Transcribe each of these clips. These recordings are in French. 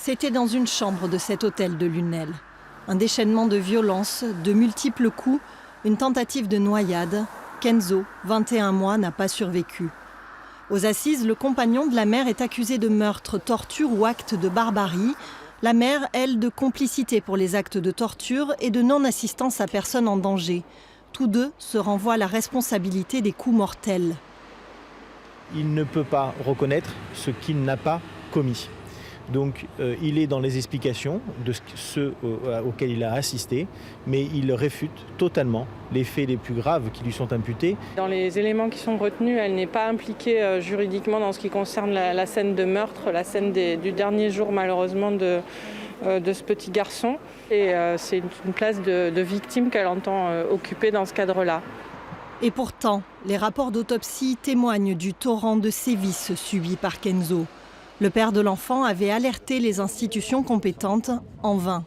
C'était dans une chambre de cet hôtel de Lunel. Un déchaînement de violence, de multiples coups, une tentative de noyade. Kenzo, 21 mois, n'a pas survécu. Aux assises, le compagnon de la mère est accusé de meurtre, torture ou acte de barbarie. La mère, elle, de complicité pour les actes de torture et de non-assistance à personne en danger. Tous deux se renvoient à la responsabilité des coups mortels. Il ne peut pas reconnaître ce qu'il n'a pas commis. Donc il est dans les explications de ceux auxquels il a assisté, mais il réfute totalement les faits les plus graves qui lui sont imputés. Dans les éléments qui sont retenus, elle n'est pas impliquée juridiquement dans ce qui concerne la scène de meurtre, la scène du dernier jour malheureusement de ce petit garçon. Et c'est une place de victime qu'elle entend occuper dans ce cadre-là. Et pourtant, les rapports d'autopsie témoignent du torrent de sévices subis par Kenzo. Le père de l'enfant avait alerté les institutions compétentes en vain.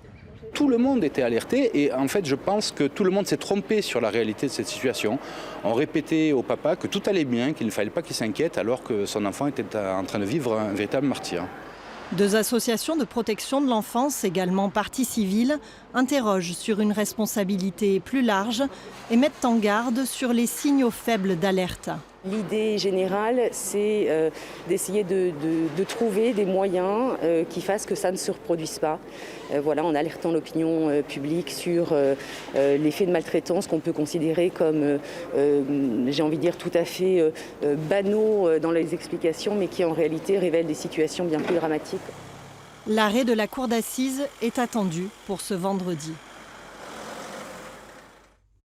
Tout le monde était alerté et en fait je pense que tout le monde s'est trompé sur la réalité de cette situation. On répétait au papa que tout allait bien, qu'il ne fallait pas qu'il s'inquiète alors que son enfant était en train de vivre un véritable martyre. Deux associations de protection de l'enfance, également partie civile, interrogent sur une responsabilité plus large et mettent en garde sur les signaux faibles d'alerte. L'idée générale, c'est d'essayer de trouver des moyens qui fassent que ça ne se reproduise pas. Voilà, en alertant l'opinion publique sur les faits de maltraitance qu'on peut considérer comme, j'ai envie de dire, tout à fait banaux dans les explications, mais qui en réalité révèlent des situations bien plus dramatiques. L'arrêt de la cour d'assises est attendu pour ce vendredi.